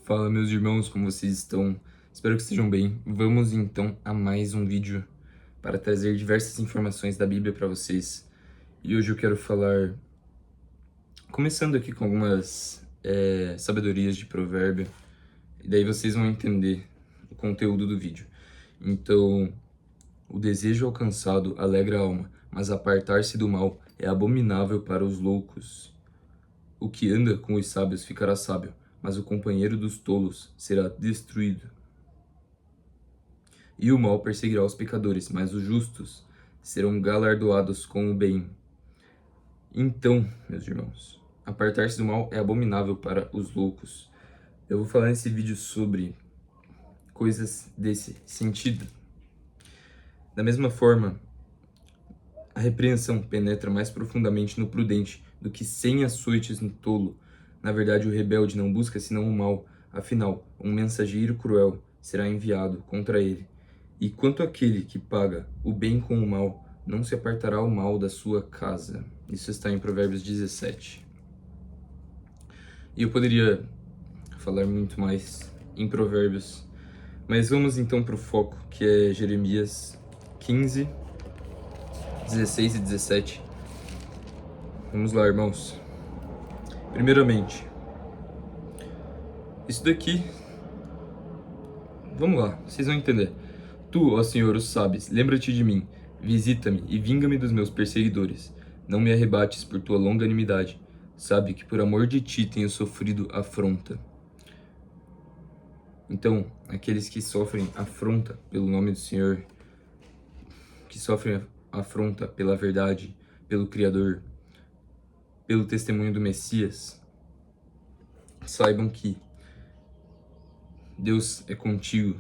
Fala, meus irmãos, como vocês estão? Espero que estejam bem. Vamos então a mais um vídeo para trazer diversas informações da Bíblia para vocês. E hoje eu quero falar, começando aqui com algumas sabedorias de provérbio, e daí vocês vão entender o conteúdo do vídeo. Então, o desejo alcançado alegra a alma, mas apartar-se do mal é abominável para os loucos. O que anda com os sábios ficará sábio, mas o companheiro dos tolos será destruído. E o mal perseguirá os pecadores, mas os justos serão galardoados com o bem. Então, meus irmãos, apartar-se do mal é abominável para os loucos. Eu vou falar nesse vídeo sobre coisas desse sentido. Da mesma forma, a repreensão penetra mais profundamente no prudente do que 100 açoites no tolo. Na verdade, o rebelde não busca senão o mal. Afinal, um mensageiro cruel será enviado contra ele. E quanto àquele que paga o bem com o mal, não se apartará o mal da sua casa. Isso está em Provérbios 17. E eu poderia falar muito mais em Provérbios, mas vamos então para o foco, que é Jeremias 15, 16 e 17. Vamos lá, irmãos. Primeiramente, isso daqui, vamos lá, vocês vão entender. Tu, ó Senhor, o sabes, lembra-te de mim, visita-me e vinga-me dos meus perseguidores. Não me arrebates por tua longanimidade. Sabe que por amor de ti tenho sofrido afronta. Então, aqueles que sofrem afronta pelo nome do Senhor, que sofrem afronta pela verdade, pelo Criador, pelo testemunho do Messias, saibam que Deus é contigo.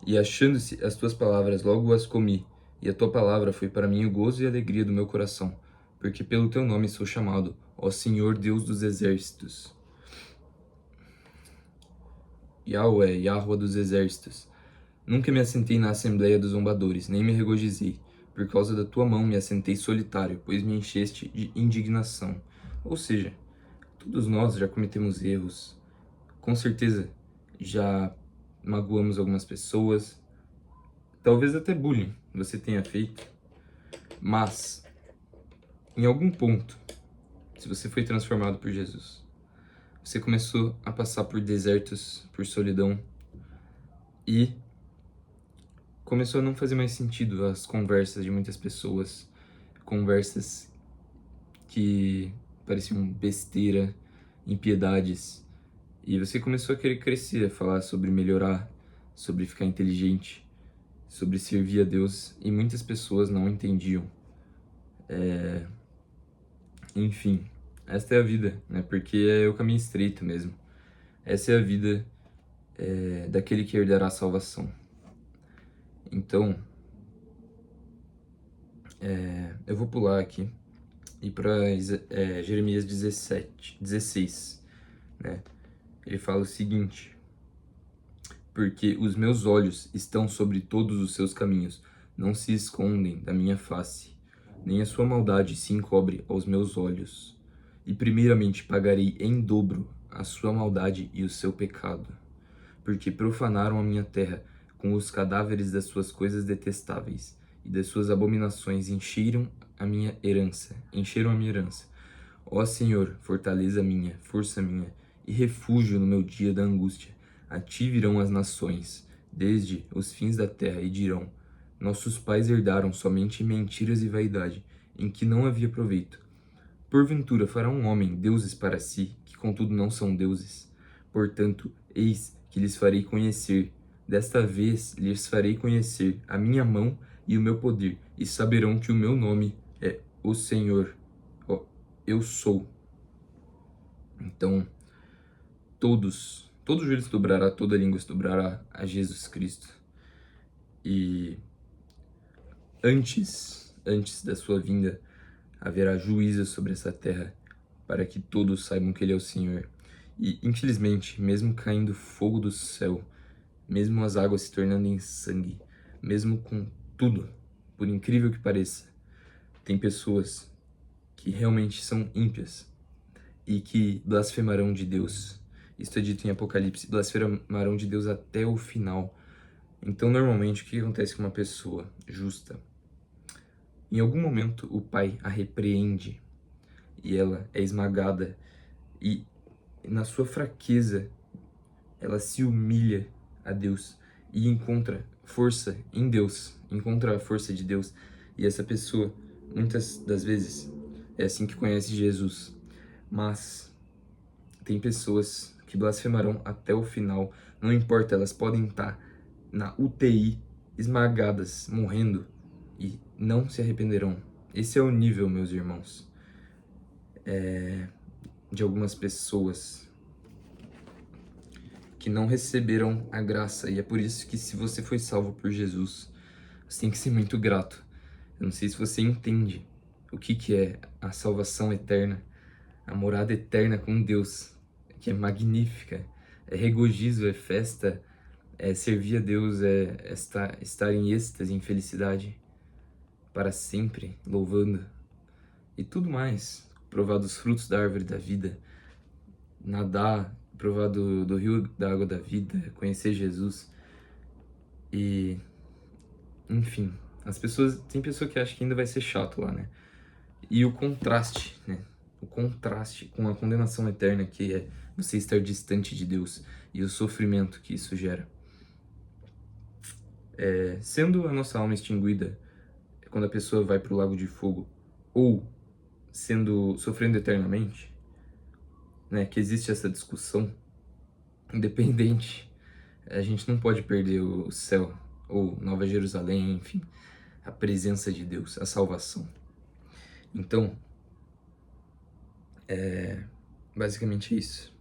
E achando-se as tuas palavras, logo as comi, e a tua palavra foi para mim o gozo e a alegria do meu coração, porque pelo teu nome sou chamado, ó Senhor Deus dos exércitos. Yahweh, Yahweh dos exércitos. Nunca me assentei na assembleia dos zombadores, nem me regozijei. Por causa da tua mão me assentei solitário, pois me encheste de indignação. Ou seja, todos nós já cometemos erros. Com certeza já magoamos algumas pessoas. Talvez até bullying você tenha feito. Mas, em algum ponto, se você foi transformado por Jesus, você começou a passar por desertos, por solidão, e começou a não fazer mais sentido as conversas de muitas pessoas, conversas que pareciam besteira, impiedades, e você começou a querer crescer, a falar sobre melhorar, sobre ficar inteligente, sobre servir a Deus, e muitas pessoas não entendiam. Enfim, esta é a vida, né? Porque é o caminho estreito mesmo. Essa é a vida daquele que herdará a salvação. Então, eu vou pular aqui e para Jeremias 16, né? Ele fala o seguinte: porque os meus olhos estão sobre todos os seus caminhos, não se escondem da minha face, nem a sua maldade se encobre aos meus olhos. E primeiramente pagarei em dobro a sua maldade e o seu pecado, porque profanaram a minha terra com os cadáveres das suas coisas detestáveis, e das suas abominações encheram a minha herança. Ó Senhor, fortaleza minha, força minha, e refúgio no meu dia da angústia. A ti virão as nações, desde os fins da terra, e dirão: nossos pais herdaram somente mentiras e vaidade, em que não havia proveito. Porventura fará um homem deuses para si, que contudo não são deuses. Portanto, eis que lhes farei conhecer, desta vez lhes farei conhecer a minha mão e o meu poder, e saberão que o meu nome é o Senhor, eu sou. Então, todo joelho se dobrará, toda língua se dobrará a Jesus Cristo. E antes da sua vinda, haverá juízo sobre essa terra, para que todos saibam que Ele é o Senhor. E, infelizmente, mesmo caindo fogo do céu, mesmo as águas se tornando em sangue, mesmo com tudo, por incrível que pareça, tem pessoas que realmente são ímpias e que blasfemarão de Deus Isto é dito em Apocalipse, blasfemarão de Deus até o final. Então, normalmente, o que acontece com uma pessoa justa? Em algum momento, o pai a repreende e ela é esmagada, e na sua fraqueza, ela se humilha a Deus e encontra força em Deus, encontra a força de Deus. E essa pessoa, muitas das vezes, é assim que conhece Jesus. Mas tem pessoas que blasfemarão até o final, não importa, elas podem estar na UTI, esmagadas, morrendo, e não se arrependerão. Esse é o nível, meus irmãos, de algumas pessoas que não receberam a graça. E é por isso que, se você foi salvo por Jesus, você tem que ser muito grato. Eu não sei se você entende o que é a salvação eterna, a morada eterna com Deus, que é magnífica, é regozijo, é festa, é servir a Deus, é estar em êxtase, em felicidade, para sempre, louvando, e tudo mais. Provar dos frutos da árvore da vida, nadar, provar do rio da água da vida, conhecer Jesus. E, enfim, tem pessoa que acha que ainda vai ser chato lá, né? E o contraste, né? O contraste com a condenação eterna, que é você estar distante de Deus, e o sofrimento que isso gera. Sendo a nossa alma extinguida quando a pessoa vai para o lago de fogo, ou sofrendo eternamente, né? Que existe essa discussão, independente, a gente não pode perder o céu, ou Nova Jerusalém, enfim, a presença de Deus, a salvação. Então, basicamente é isso.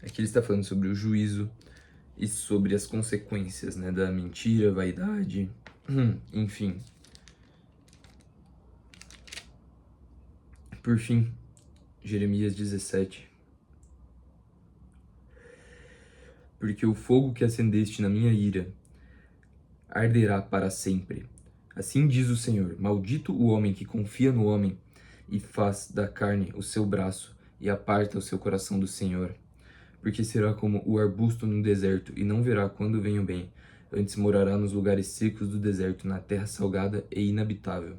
Aqui ele está falando sobre o juízo e sobre as consequências, né, da mentira, vaidade, enfim. Por fim, Jeremias 17. Porque o fogo que acendeste na minha ira arderá para sempre. Assim diz o Senhor: maldito o homem que confia no homem e faz da carne o seu braço e aparta o seu coração do Senhor. Porque será como o arbusto no deserto e não verá quando vem o bem. Antes morará nos lugares secos do deserto, na terra salgada e inabitável.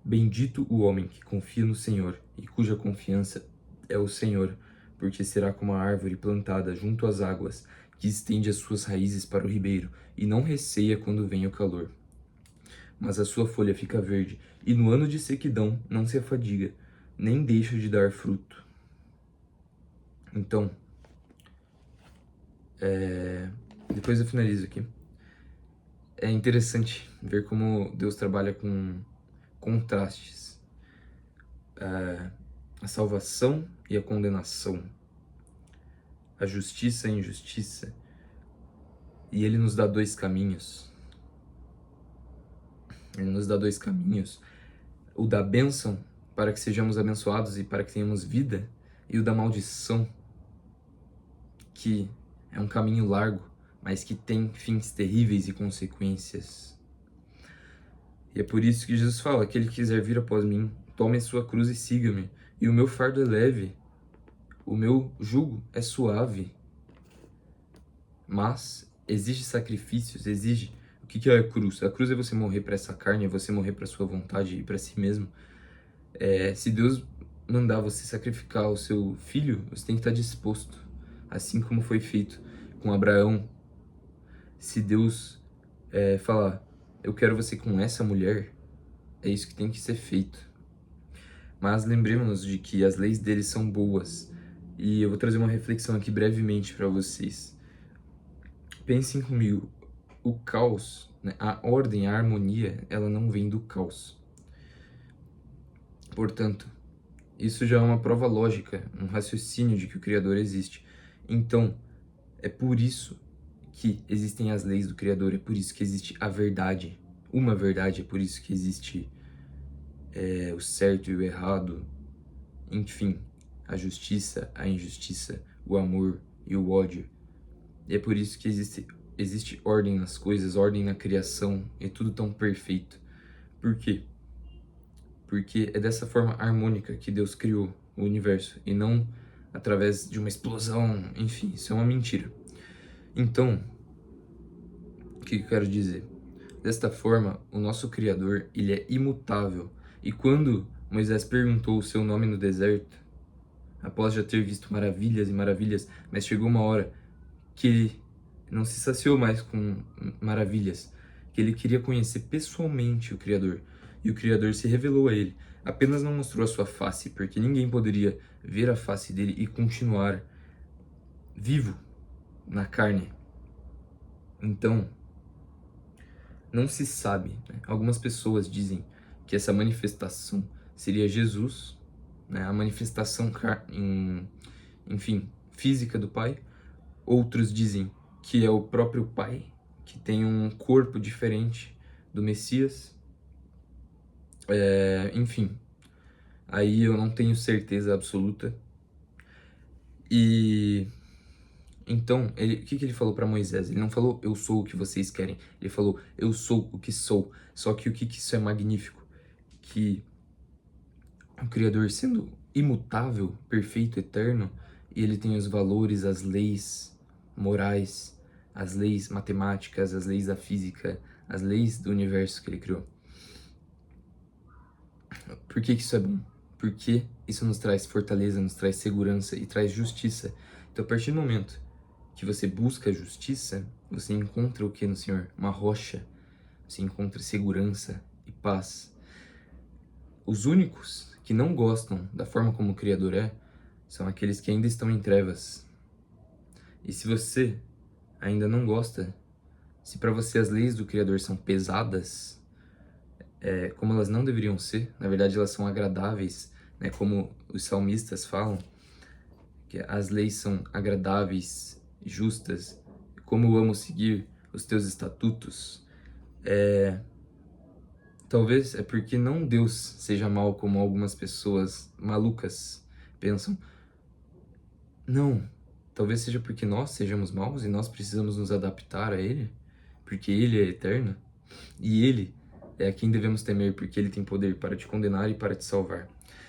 Bendito o homem que confia no Senhor e cuja confiança é o Senhor, porque será como a árvore plantada junto às águas, que estende as suas raízes para o ribeiro e não receia quando vem o calor. Mas a sua folha fica verde, e no ano de sequidão não se afadiga, nem deixa de dar fruto. Então, depois eu finalizo aqui. É interessante ver como Deus trabalha com contrastes. A salvação e a condenação. A justiça e a injustiça. E Ele nos dá dois caminhos. Ele nos dá dois caminhos. O da bênção, para que sejamos abençoados e para que tenhamos vida. E o da maldição, que é um caminho largo, mas que tem fins terríveis e consequências. E é por isso que Jesus fala: aquele que quiser vir após mim, tome a sua cruz e siga-me. E o meu fardo é leve, o meu jugo é suave. Mas exige sacrifícios, exige... O que é a cruz? A cruz é você morrer para essa carne, é você morrer para sua vontade e para si mesmo. Se Deus mandar você sacrificar o seu filho, você tem que estar disposto. Assim como foi feito com Abraão. Se Deus falar: eu quero você com essa mulher, é isso que tem que ser feito. Mas lembremos-nos de que as leis dele são boas. E eu vou trazer uma reflexão aqui brevemente para vocês. Pensem comigo, o caos, né, a ordem, a harmonia, ela não vem do caos. Portanto, isso já é uma prova lógica, um raciocínio de que o Criador existe. Então, é por isso que existem as leis do Criador, é por isso que existe a verdade, uma verdade, é por isso que existe o certo e o errado, enfim, a justiça, a injustiça, o amor e o ódio. E é por isso que existe ordem nas coisas, ordem na criação, é tudo tão perfeito. Por quê? Porque é dessa forma harmônica que Deus criou o universo, e não através de uma explosão, enfim, isso é uma mentira. Então, o que eu quero dizer? Desta forma, o nosso Criador, ele é imutável. E quando Moisés perguntou o seu nome no deserto, após já ter visto maravilhas e maravilhas, mas chegou uma hora que ele não se saciou mais com maravilhas, que ele queria conhecer pessoalmente o Criador. E o Criador se revelou a ele. Apenas não mostrou a sua face, porque ninguém poderia ver a face dele e continuar vivo na carne. Então, não se sabe, né? Algumas pessoas dizem que essa manifestação seria Jesus, né? A manifestação, enfim, física do Pai. Outros dizem que é o próprio Pai, que tem um corpo diferente do Messias. Enfim, aí eu não tenho certeza absoluta. E então, o que ele falou para Moisés? Ele não falou, eu sou o que vocês querem. Ele falou, eu sou o que sou. Só que o que isso é magnífico? Que o Criador, sendo imutável, perfeito, eterno, ele tem os valores, as leis morais, as leis matemáticas, as leis da física, as leis do universo que ele criou. Por que isso é bom? Porque isso nos traz fortaleza, nos traz segurança e traz justiça. Então, a partir do momento que você busca justiça, você encontra o que no Senhor? Uma rocha. Você encontra segurança e paz. Os únicos que não gostam da forma como o Criador é, são aqueles que ainda estão em trevas. E se você ainda não gosta, se para você as leis do Criador são pesadas, como elas não deveriam ser, na verdade elas são agradáveis, né? Como os salmistas falam, que as leis são agradáveis, justas, como eu amo seguir os teus estatutos. Talvez é porque não Deus seja mau como algumas pessoas malucas pensam. Não, talvez seja porque nós sejamos maus e nós precisamos nos adaptar a Ele, porque Ele é eterno e Ele é a quem devemos temer, porque Ele tem poder para te condenar e para te salvar.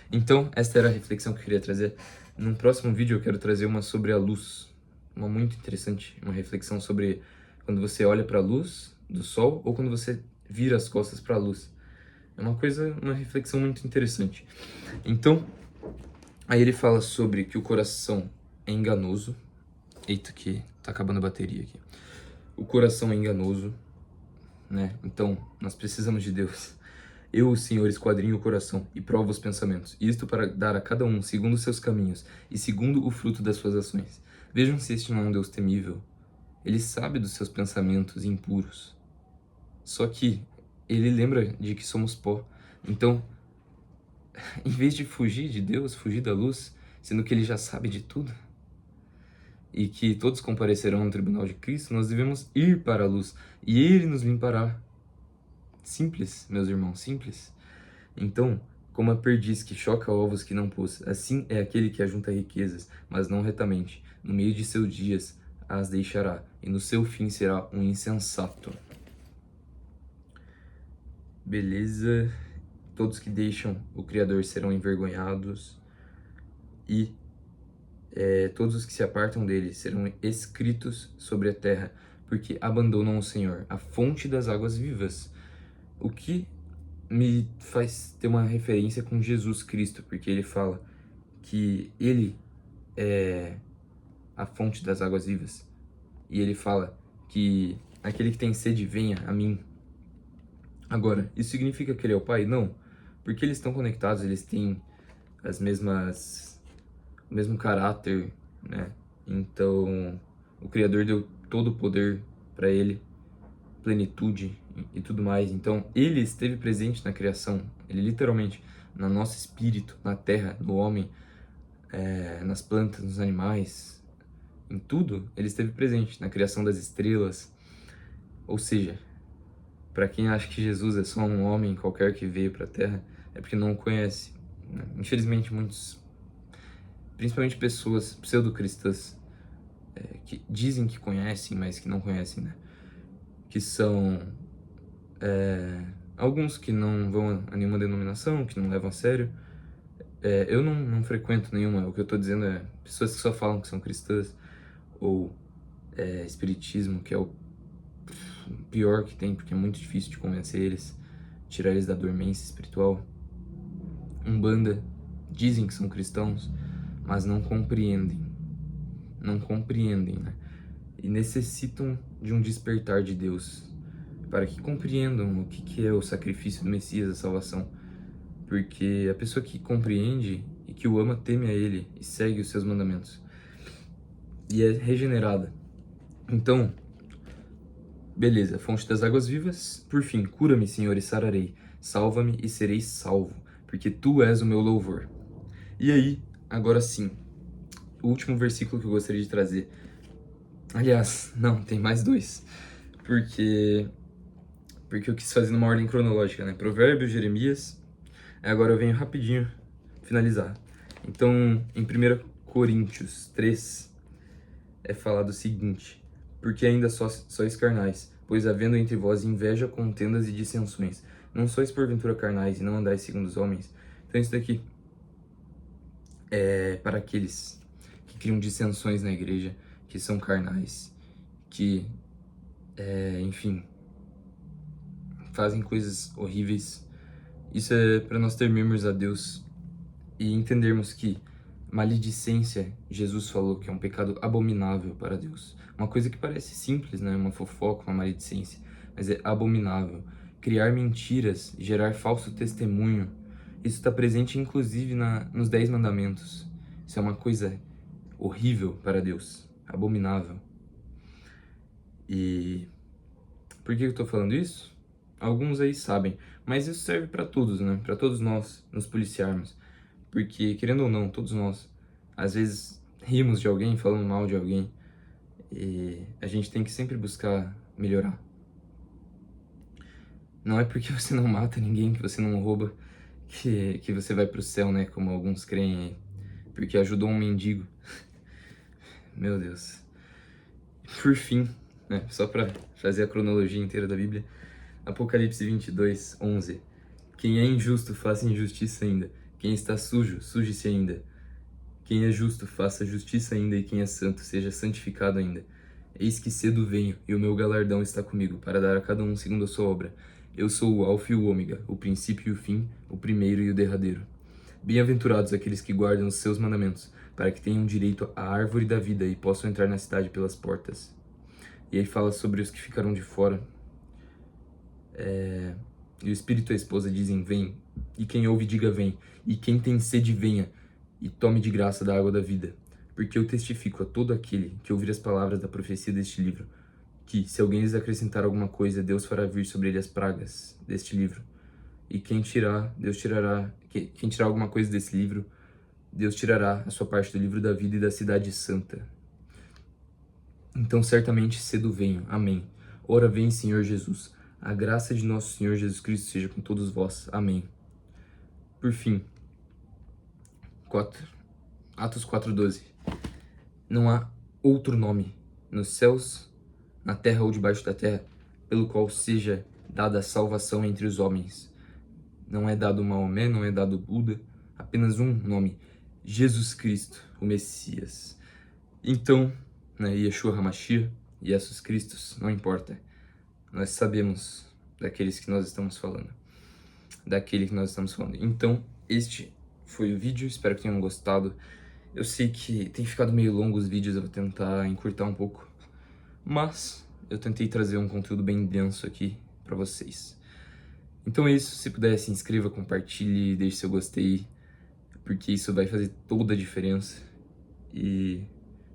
Então, esta era a reflexão que eu queria trazer. Num próximo vídeo eu quero trazer uma sobre a luz, uma muito interessante, uma reflexão sobre quando você olha para a luz do sol ou quando você vira as costas para a luz. É uma reflexão muito interessante. Então, aí ele fala sobre que o coração é enganoso. Eita, que tá acabando a bateria aqui. O coração é enganoso, né? Então, nós precisamos de Deus. Eu, o Senhor, esquadrinho o coração e provo os pensamentos, isto para dar a cada um segundo os seus caminhos e segundo o fruto das suas ações. Vejam se este não é um Deus temível. Ele sabe dos seus pensamentos impuros. Só que ele lembra de que somos pó. Então, em vez de fugir de Deus, fugir da luz, sendo que ele já sabe de tudo, e que todos comparecerão no tribunal de Cristo, nós devemos ir para a luz e ele nos limpará. Simples, meus irmãos, simples. Então, como a perdiz que choca ovos que não pôs, assim é aquele que ajunta riquezas, mas não retamente. No meio de seus dias as deixará, e no seu fim será um insensato. Beleza? Todos que deixam o Criador serão envergonhados, e todos os que se apartam dele serão escritos sobre a terra, porque abandonam o Senhor, a fonte das águas vivas. O que me faz ter uma referência com Jesus Cristo, porque ele fala que ele é a fonte das águas vivas. E ele fala que aquele que tem sede, venha a mim. Agora, isso significa que ele é o Pai? Não, porque eles estão conectados, eles têm o mesmo caráter, né? Então, o Criador deu todo o poder para ele, plenitude e tudo mais. Então, ele esteve presente na criação, ele literalmente, no nosso espírito, na terra, no homem, nas plantas, nos animais, em tudo, ele esteve presente, na criação das estrelas. Ou seja, para quem acha que Jesus é só um homem qualquer que veio para a terra, é porque não o conhece. Infelizmente, muitos, principalmente pessoas pseudo-cristãs, que dizem que conhecem, mas que não conhecem, né? Que são alguns que não vão a nenhuma denominação, que não levam a sério. Eu não frequento nenhuma, o que eu tô dizendo é pessoas que só falam que são cristãs, ou espiritismo, que é o pior que tem, porque é muito difícil de convencer eles, tirar eles da dormência espiritual. Umbanda, dizem que são cristãos, mas não compreendem, né? E necessitam de um despertar de Deus, para que compreendam o que é o sacrifício do Messias, a salvação. Porque a pessoa que compreende e que o ama teme a Ele e segue os seus mandamentos. E é regenerada. Então, beleza, fonte das águas vivas. Por fim, cura-me, Senhor, e sararei. Salva-me e serei salvo, porque Tu és o meu louvor. E aí, agora sim, o último versículo que eu gostaria de trazer. Aliás, não, tem mais dois. Porque eu quis fazer numa ordem cronológica, né? Provérbios, Jeremias. Agora eu venho rapidinho finalizar. Então, em 1 Coríntios 3, é falado o seguinte: porque ainda sois carnais, pois havendo entre vós inveja, contendas e dissensões, não sois porventura carnais e não andais segundo os homens. Então isso daqui é para aqueles que criam dissensões na igreja, que são carnais, que, enfim, fazem coisas horríveis. Isso é para nós temermos a Deus e entendermos que maledicência, Jesus falou que é um pecado abominável para Deus. Uma coisa que parece simples, né? Uma fofoca, uma maledicência, mas é abominável. Criar mentiras, gerar falso testemunho, isso está presente inclusive nos 10 mandamentos. Isso é uma coisa horrível para Deus, abominável. E por que eu estou falando isso? Alguns aí sabem, mas isso serve para todos, né? Para todos nós nos policiarmos. Porque, querendo ou não, todos nós, às vezes, rimos de alguém, falamos mal de alguém, e a gente tem que sempre buscar melhorar. Não é porque você não mata ninguém, que você não rouba, que você vai pro céu, né? Como alguns creem aí. Porque ajudou um mendigo. Meu Deus. Por fim, né? Só pra fazer a cronologia inteira da Bíblia. Apocalipse 22, 11. Quem é injusto, faça injustiça ainda. Quem está sujo, suje-se ainda. Quem é justo, faça justiça ainda, e quem é santo, seja santificado ainda. Eis que cedo venho, e o meu galardão está comigo, para dar a cada um segundo a sua obra. Eu sou o Alfa e o Ômega, o princípio e o fim, o primeiro e o derradeiro. Bem-aventurados aqueles que guardam os seus mandamentos, para que tenham direito à árvore da vida e possam entrar na cidade pelas portas. E aí fala sobre os que ficaram de fora. E o Espírito e a esposa dizem, vem. E quem ouve, diga, vem. E quem tem sede, venha. E tome de graça da água da vida. Porque eu testifico a todo aquele que ouvir as palavras da profecia deste livro, que, se alguém lhes acrescentar alguma coisa, Deus fará vir sobre ele as pragas deste livro. E quem tirar alguma coisa desse livro, Deus tirará a sua parte do livro da vida e da cidade santa. Então certamente cedo venho. Amém. Ora vem, Senhor Jesus. A graça de nosso Senhor Jesus Cristo seja com todos vós. Amém. Por fim, Atos 4:12. Não há outro nome nos céus, na terra ou debaixo da terra, pelo qual seja dada a salvação entre os homens. Não é dado Maomé, não é dado Buda, apenas um nome: Jesus Cristo, o Messias. Então, né, Yeshua HaMashiach, Jesus Cristo, não importa. Nós sabemos daquele que nós estamos falando. Então, este foi o vídeo, espero que tenham gostado. Eu sei que tem ficado meio longo os vídeos, eu vou tentar encurtar um pouco. Mas eu tentei trazer um conteúdo bem denso aqui pra vocês. Então é isso, se puder se inscreva, compartilhe, deixe seu gostei, porque isso vai fazer toda a diferença. E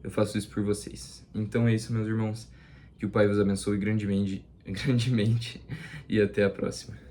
eu faço isso por vocês. Então é isso, meus irmãos. Que o Pai vos abençoe grandemente e até a próxima.